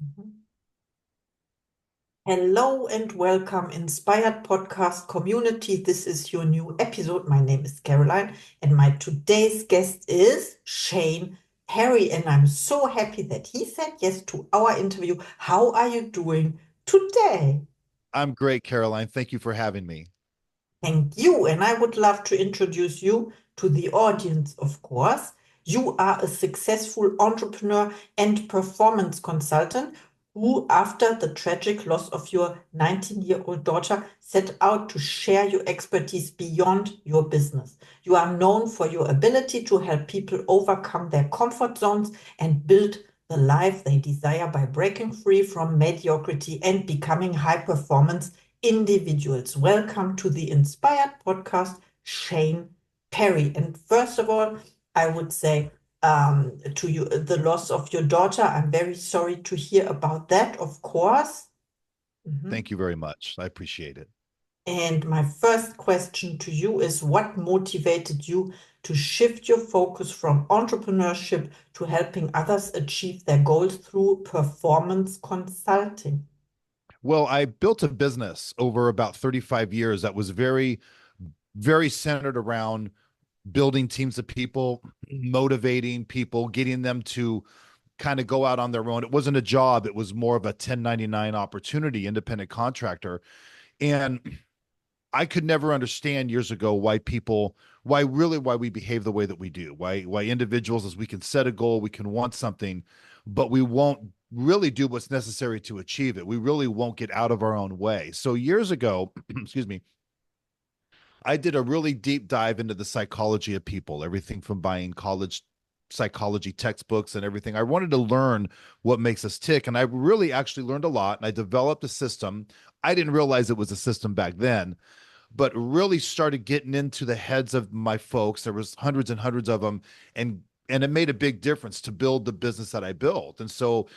Mhm. Hello and welcome, Inspired Podcast community. This is your new episode. My name is Caroline, and my today's guest is Shane Perry. And I'm so happy that he said yes to our interview. How are you doing today? I'm great, Caroline. Thank you for having me. Thank you. And I would love to introduce you to the audience, of course. You are a successful entrepreneur and performance consultant who, after the tragic loss of your 19-year-old daughter, set out to share your expertise beyond your business. You are known for your ability to help people overcome their comfort zones and build the life they desire by breaking free from mediocrity and becoming high performance individuals. Welcome to the Inspired Podcast, Shane Perry. And first of all, I would say to you, the loss of your daughter. I'm very sorry to hear about that, of course. Mhm. Thank you very much. I appreciate it. And my first question to you is what motivated you to shift your focus from entrepreneurship to helping others achieve their goals through performance consulting? Well, I built a business over about 35 years that was very centered around building teams of people, motivating people, getting them to kind of go out on their own. It wasn't a job, it was more of a 1099 opportunity, independent contractor. And I could never understand years ago why we behave the way that we do, why individuals, as we can set a goal, we can want something, but we won't really do what's necessary to achieve it. We really won't get out of our own way. So years ago, excuse me, I did a really deep dive into the psychology of people, everything from buying college psychology textbooks and everything. I wanted to learn what makes us tick. And I really actually learned a lot. And I developed a system. I didn't realize it was a system back then, but really started getting into the heads of my folks. There was hundreds and hundreds of them, and it made a big difference to build the business that I built. And so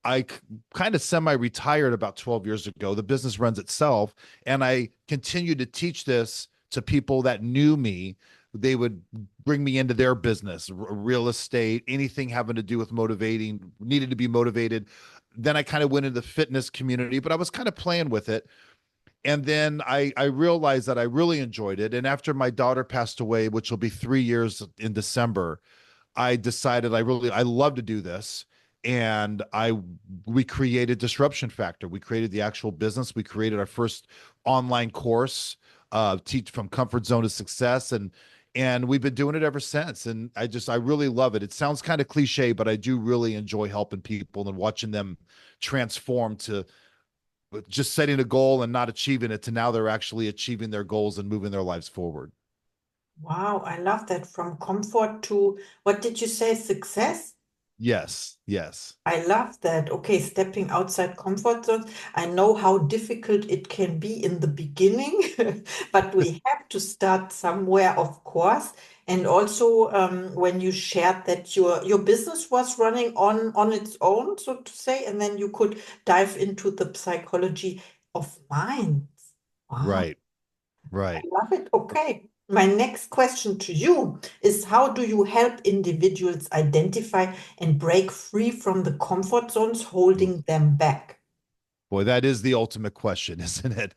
I kind of semi-retired about 12 years ago. The business runs itself, and I continued to teach this to people that knew me. They would bring me into their business, real estate, anything having to do with motivating, needed to be motivated. Then I kind of went into the fitness community, but I was kind of playing with it. And then I realized that I really enjoyed it. And after my daughter passed away, which will be 3 years in December, I decided I love to do this. And I we created Disruption Factor. We created the actual business. We created our first online course, teach from comfort zone to success. And we've been doing it ever since. And I really love it. It sounds kind of cliche, but I do really enjoy helping people and watching them transform to just setting a goal and not achieving it to now they're actually achieving their goals and moving their lives forward. Wow, I love that. From comfort to, what did you say, success? Yes, yes. I love that. Okay, stepping outside comfort zones. I know how difficult it can be in the beginning, but we have to start somewhere, of course. And also, when you shared that your business was running on its own, so to say, and then you could dive into the psychology of minds. Wow. Right, right. Love it. Okay. My next question to you is how do you help individuals identify and break free from the comfort zones holding them back? Boy, that is the ultimate question, isn't it?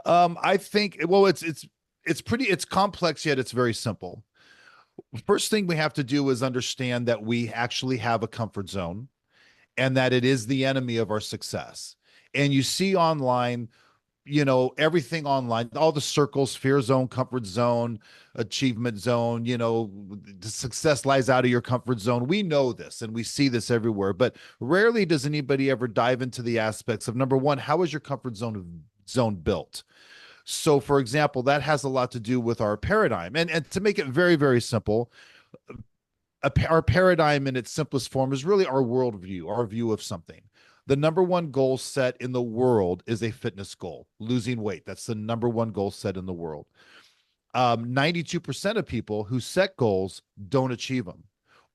I think well, it's complex yet it's very simple. First thing we have to do is understand that we actually have a comfort zone and that it is the enemy of our success. And you see online, everything online, all the circles, fear zone, comfort zone, achievement zone, the success lies out of your comfort zone. We know this and we see this everywhere, but rarely does anybody ever dive into the aspects of number one, how is your comfort zone built? So for example, that has a lot to do with our paradigm. And to make it very, very simple, our paradigm in its simplest form is really our worldview, our view of something. The number one goal set in the world is a fitness goal, losing weight. That's the number one goal set in the world. 92% of people who set goals don't achieve them.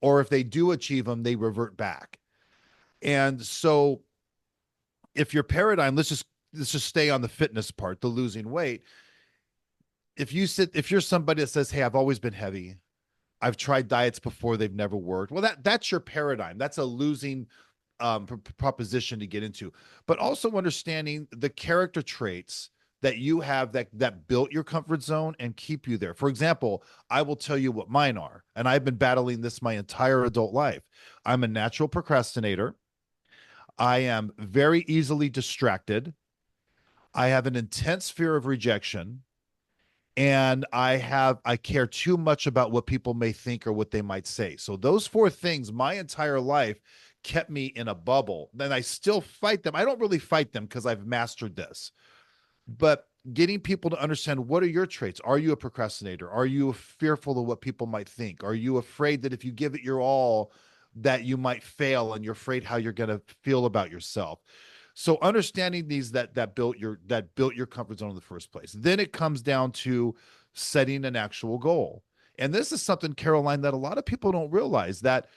Or if they do achieve them, they revert back. And so if your paradigm, let's just stay on the fitness part, the losing weight. If you're somebody that says, hey, I've always been heavy, I've tried diets before, they've never worked. Well, that's your paradigm. That's a losing proposition to get into, but also understanding the character traits that you have that built your comfort zone and keep you there. For example, I will tell you what mine are, and I've been battling this my entire adult life. I'm a natural procrastinator. I am very easily distracted. I have an intense fear of rejection, and I care too much about what people may think or what they might say. So those four things my entire life kept me in a bubble. Then I still fight them. I don't really fight them because I've mastered this. But getting people to understand, what are your traits? Are you a procrastinator? Are you fearful of what people might think? Are you afraid that if you give it your all that you might fail, and you're afraid how you're going to feel about yourself? So understanding these that built your comfort zone in the first place. Then it comes down to setting an actual goal. And this is something, Caroline, that a lot of people don't realize, that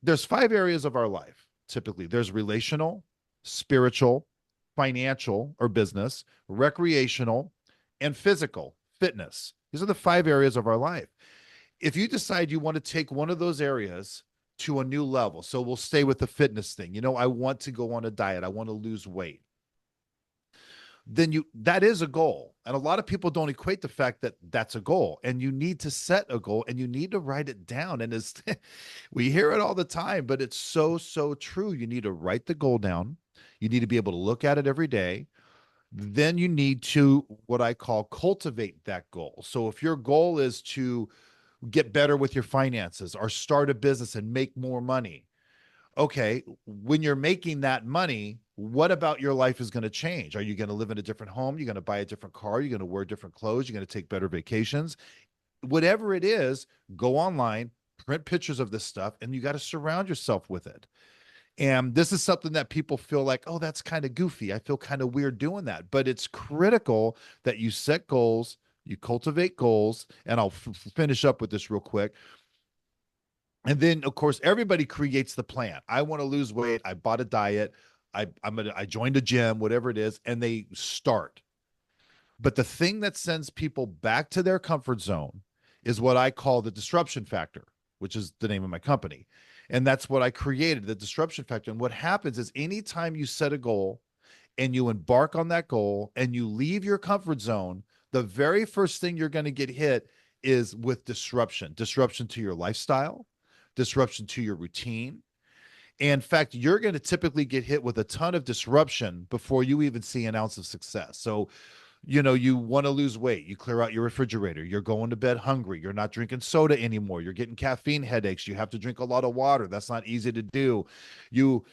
there's 5 areas of our life. Typically, there's relational, spiritual, financial or business, recreational, and physical, fitness. These are the 5 areas of our life. If you decide you want to take one of those areas to a new level, so we'll stay with the fitness thing. I want to go on a diet. I want to lose weight. Then that is a goal. And a lot of people don't equate the fact that that's a goal, and you need to set a goal and you need to write it down. And we hear it all the time, but it's so, so true. You need to write the goal down. You need to be able to look at it every day. Then you need to, what I call, cultivate that goal. So if your goal is to get better with your finances or start a business and make more money, okay, when you're making that money, what about your life is going to change? Are you going to live in a different home? You're going to buy a different car? You're going to wear different clothes? You're going to take better vacations? Whatever it is, go online, print pictures of this stuff, and you got to surround yourself with it. And this is something that people feel like, oh, that's kind of goofy. I feel kind of weird doing that. But it's critical that you set goals, you cultivate goals. And I'll finish up with this real quick. And then, of course, everybody creates the plan. I want to lose weight. I bought a diet. I joined a gym, whatever it is, and they start. But the thing that sends people back to their comfort zone is what I call the disruption factor, which is the name of my company. And that's what I created, the disruption factor. And what happens is, anytime you set a goal and you embark on that goal and you leave your comfort zone, the very first thing you're going to get hit is with disruption to your lifestyle, disruption to your routine. And in fact, you're going to typically get hit with a ton of disruption before you even see an ounce of success. So, you want to lose weight, you clear out your refrigerator, you're going to bed hungry, you're not drinking soda anymore, you're getting caffeine headaches, you have to drink a lot of water. That's not easy to do. You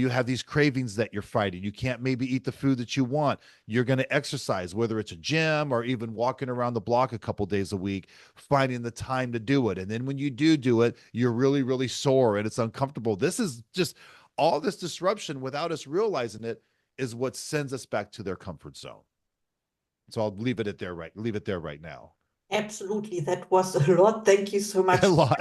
have these cravings that you're fighting. You can't maybe eat the food that you want. You're going to exercise, whether it's a gym or even walking around the block a couple days a week, finding the time to do it. And then when you do it, you're really, really sore and it's uncomfortable. This is just all this disruption without us realizing it is what sends us back to their comfort zone. So I'll leave it there right now. Absolutely. That was a lot. Thank you so much. A lot.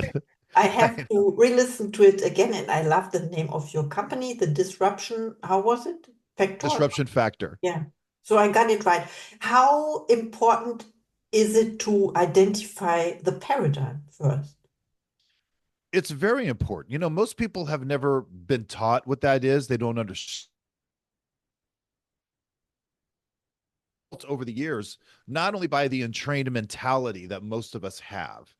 I have to re-listen to it again, and I love the name of your company, the Disruption. How was it? Factor? Disruption factor. Yeah. So I got it right. How important is it to identify the paradigm first? It's very important. Most people have never been taught what that is. They don't understand. Over the years, not only by the entrained mentality that most of us have.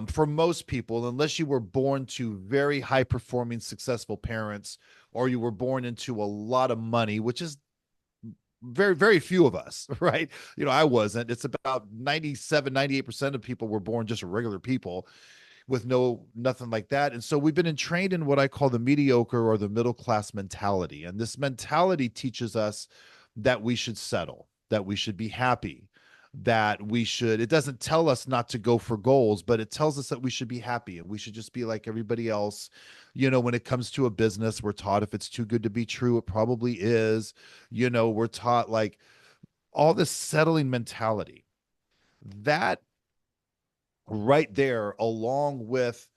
For most people, unless you were born to very high performing, successful parents, or you were born into a lot of money, which is very, very few of us, right? I wasn't. It's about 98% of people were born just regular people with nothing like that. And so we've been entrained in what I call the mediocre or the middle class mentality. And this mentality teaches us that we should settle, that we should be happy, it doesn't tell us not to go for goals, but it tells us that we should be happy and we should just be like everybody else. When it comes to a business, we're taught if it's too good to be true, it probably is. We're taught like all this settling mentality. That right there, along with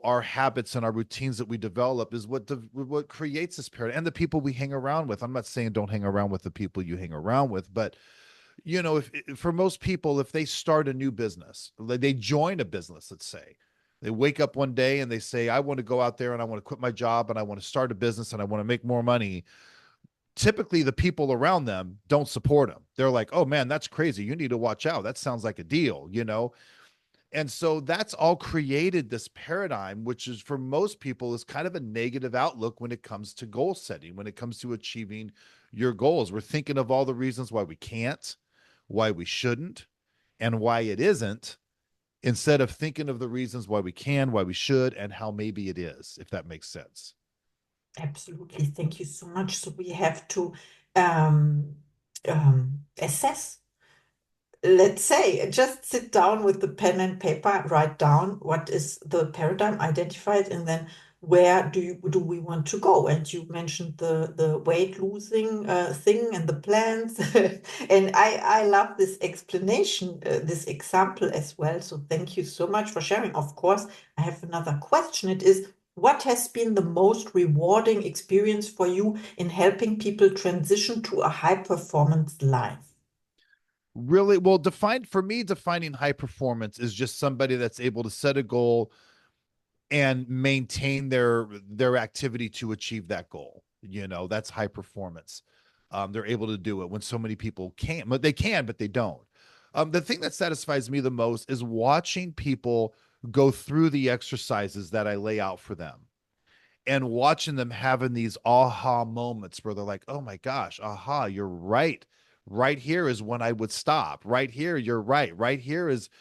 our habits and our routines that we develop, is what creates this paradigm, and the people we hang around with. I'm not saying don't hang around with the people you hang around with, but if for most people, if they start a new business, they join a business, let's say, They wake up one day and they say, I want to go out there and I want to quit my job and I want to start a business and I want to make more money. Typically, the people around them don't support them. They're like, oh man, that's crazy. You need to watch out. That sounds like a deal, you know? And so that's all created this paradigm, which is for most people is kind of a negative outlook when it comes to goal setting, when it comes to achieving your goals. We're thinking of all the reasons why we can't, why we shouldn't, and why it isn't, instead of thinking of the reasons why we can, why we should, and how maybe it is, if that makes sense. Absolutely. Thank you so much. So we have to assess. Let's say, just sit down with the pen and paper, write down what is the paradigm identified, and then where do we want to go? And you mentioned the weight losing thing and the plans, and I love this explanation, this example as well. So thank you so much for sharing. Of course, I have another question. It is, what has been the most rewarding experience for you in helping people transition to a high performance life? Really, well, defining high performance is just somebody that's able to set a goal and maintain their activity to achieve that goal. You know, that's high performance. They're able to do it when so many people can't, but they can, but they don't. The thing that satisfies me the most is watching people go through the exercises that I lay out for them and watching them having these aha moments where they're like, oh my gosh, aha, you're right. Right here is when I would stop. Right here, you're right. Right here is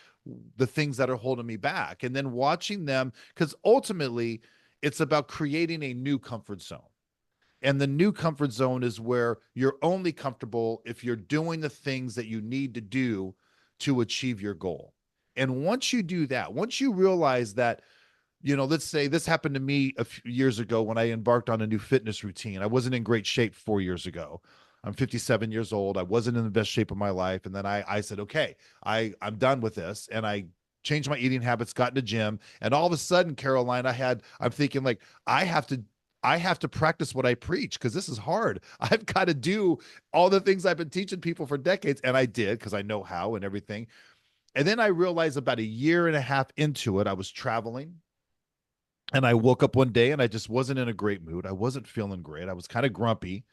the things that are holding me back. And then watching them, because ultimately it's about creating a new comfort zone. And the new comfort zone is where you're only comfortable if you're doing the things that you need to do to achieve your goal. And once you do that, once you realize that, you know, let's say this happened to me a few years ago when I embarked on a new fitness routine. I wasn't in great shape 4 years ago. I'm 57 years old. I wasn't in the best shape of my life. And then I said, okay, I'm done with this. And I changed my eating habits, got in the gym. And all of a sudden, Caroline, I'm thinking like, I have to, I have to practice what I preach because this is hard. I've got to do all the things I've been teaching people for decades. And I did because I know how and everything. And then I realized about a year and a half into it, I was traveling and I woke up one day and I just wasn't in a great mood. I wasn't feeling great. I was kind of grumpy.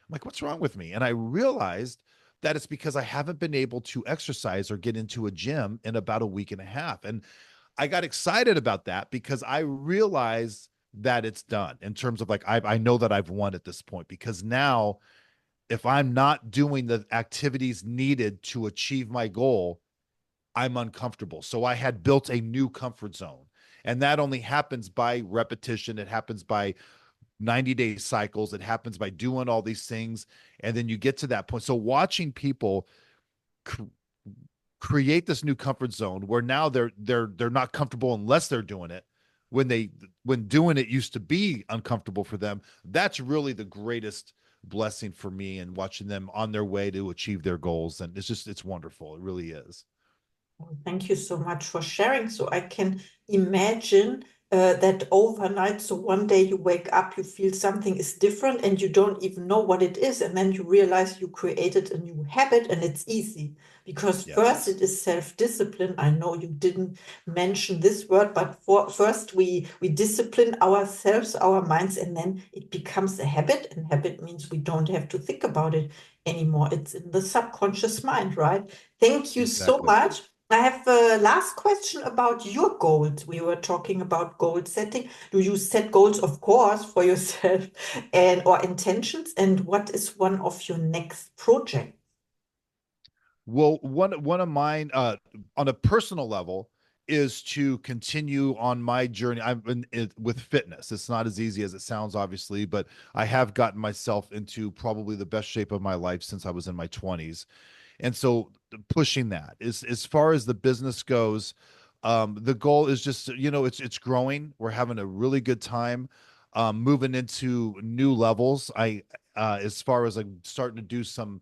I'm like, what's wrong with me? And I realized that it's because I haven't been able to exercise or get into a gym in about a week and a half. And I got excited about that because I realized that it's done in terms of like, I know that I've won at this point because now if I'm not doing the activities needed to achieve my goal, I'm uncomfortable. So I had built a new comfort zone. And that only happens by repetition. It happens by 90-day cycles. It happens by doing all these things. And then you get to that point. So watching people create this new comfort zone where now they're not comfortable unless they're doing it. When doing it used to be uncomfortable for them, that's really the greatest blessing for me and watching them on their way to achieve their goals. And it's wonderful. It really is. Well, thank you so much for sharing. So I can imagine that overnight, so one day you wake up, you feel something is different and you don't even know what it is. And then you realize you created a new habit and it's easy because first Yes. it is self-discipline. I know you didn't mention this word, but first we discipline ourselves, our minds, and then it becomes a habit. And habit means we don't have to think about it anymore. It's in the subconscious mind, right? Thank you so Exactly. much. I have a last question about your goals. We were talking about goal setting. Do you set goals, of course, for yourself and or intentions? And what is one of your next projects? Well, one of mine, on a personal level, is to continue on my journey. I've been with fitness. It's not as easy as it sounds, obviously, but I have gotten myself into probably the best shape of my life since I was in my 20s. And so pushing that is as far as the business goes. The goal is just, you know, it's growing. We're having a really good time, moving into new levels. As far as I'm starting to do some,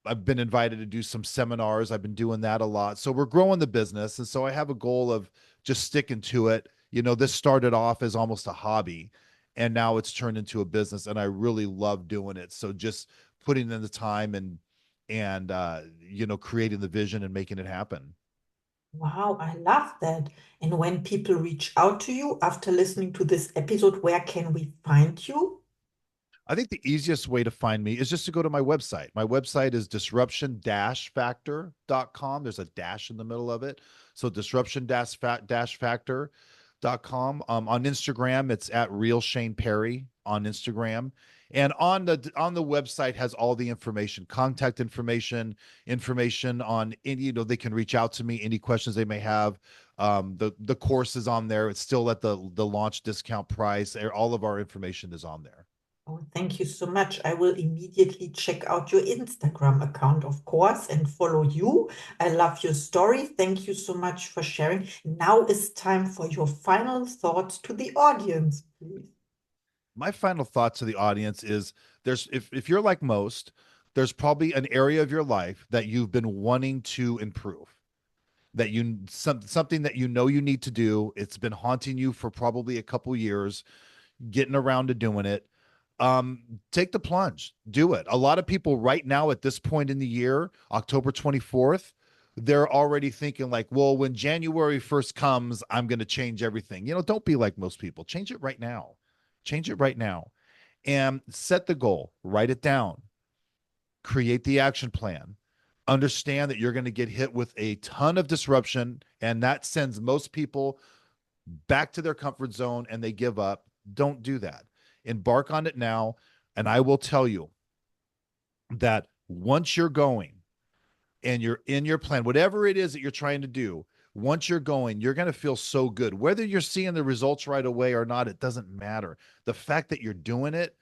I've been invited to do some seminars. I've been doing that a lot. So we're growing the business. And so I have a goal of just sticking to it. You know, this started off as almost a hobby and now it's turned into a business and I really love doing it. So just putting in the time and you know, creating the vision and making it happen. Wow, I love that. And when people reach out to you after listening to this episode, where can we find you? I think the easiest way to find me is just to go to my website. My website is disruption-factor.com. There's a dash in the middle of it. So disruption-factor.com. On Instagram, it's at real Shane Perry on Instagram. And on the website has all the information, contact information, information on any, they can reach out to me, any questions they may have. The course is on there. It's still at the launch discount price. All of our information is on there. Oh, thank you so much. I will immediately check out your Instagram account, of course, and follow you. I love your story. Thank you so much for sharing. Now it's time for your final thoughts to the audience, please. My final thought to the audience is if you're like most, there's probably an area of your life that you've been wanting to improve, that something that you need to do. It's been haunting you for probably a couple years, getting around to doing it. Take the plunge, do it. A lot of people right now at this point in the year, October 24th, they're already thinking like, well, when January 1st comes, I'm going to change everything. Don't be like most people. Change it right now. Change it right now and set the goal, write it down, create the action plan, understand that you're going to get hit with a ton of disruption, and that sends most people back to their comfort zone and they give up. Don't do that. Embark on it now. And I will tell you that once you're going and you're in your plan, whatever it is that you're trying to do, once you're going, you're going to feel so good. Whether you're seeing the results right away or not, it doesn't matter. The fact that you're doing it,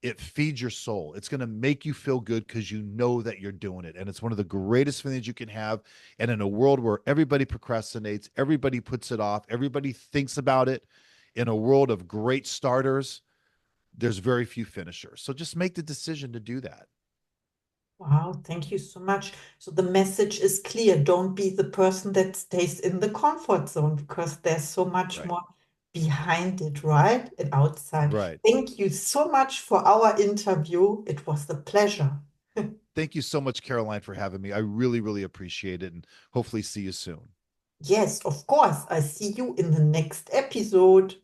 it feeds your soul. It's going to make you feel good because you know that you're doing it. And it's one of the greatest feelings you can have. And in a world where everybody procrastinates, everybody puts it off, everybody thinks about it, in a world of great starters, there's very few finishers. So just make the decision to do that. Wow, thank you so much. So the message is clear. Don't be the person that stays in the comfort zone because there's so much Right. more behind it, right? And outside. Right. Thank you so much for our interview. It was a pleasure. Thank you so much, Caroline, for having me. I really, really appreciate it and hopefully see you soon. Yes, of course. I see you in the next episode.